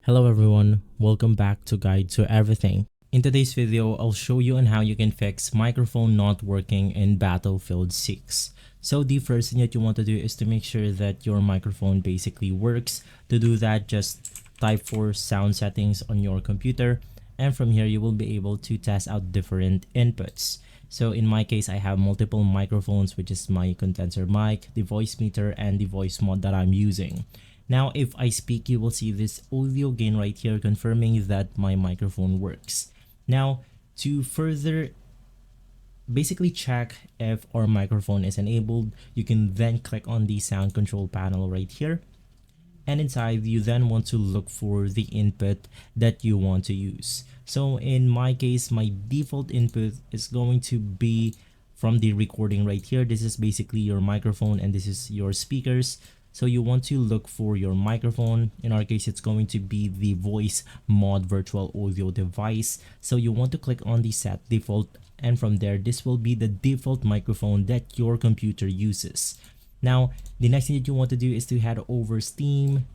Hello everyone, welcome back to Guide to Everything. In today's video, I'll show you on how you can fix microphone not working in Battlefield 6. So the first thing that you want to do is to make sure that your microphone basically works. To do that, just type for sound settings on your computer, and from here you will be able to test out different inputs. So in my case, I have multiple microphones, which is my condenser mic, the voice meter, and the voice mod that I'm using. Now, if I speak, you will see this audio gain right here confirming that my microphone works. Now, to further basically check if our microphone is enabled, you can then click on the sound control panel right here. And inside, you then want to look for the input that you want to use. So in my case, my default input is going to be from the recording right here. This is basically your microphone and this is your speakers. So you want to look for your microphone. In our case, it's going to be the voice mod virtual audio device. So you want to click on the set default, and from there, this will be the default microphone that your computer uses. Now, the next thing that you want to do is to head over Steam,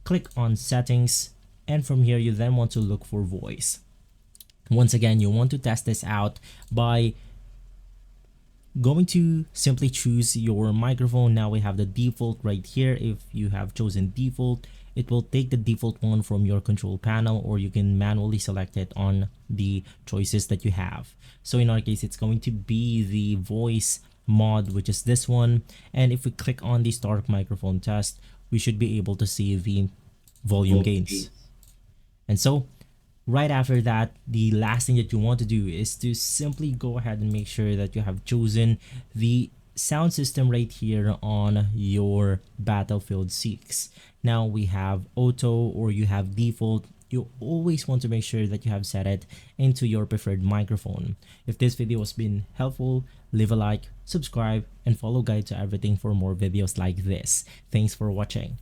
click on settings, and from here, you then want to look for voice. Once again, you want to test this out by going to simply choose your microphone. Now we have the default right here. If you have chosen default, it will take the default one from your control panel, or you can manually select it on the choices that you have. So in our case, it's going to be the voice mod, which is this one. And if we click on the start microphone test, we should be able to see the volume gains. And so right after that, the last thing that you want to do is to simply go ahead and make sure that you have chosen the sound system right here on your Battlefield 6. Now we have auto or you have default. You always want to make sure that you have set it into your preferred microphone. If this video has been helpful, leave a like, subscribe, and follow Guide to Everything for more videos like this. Thanks for watching.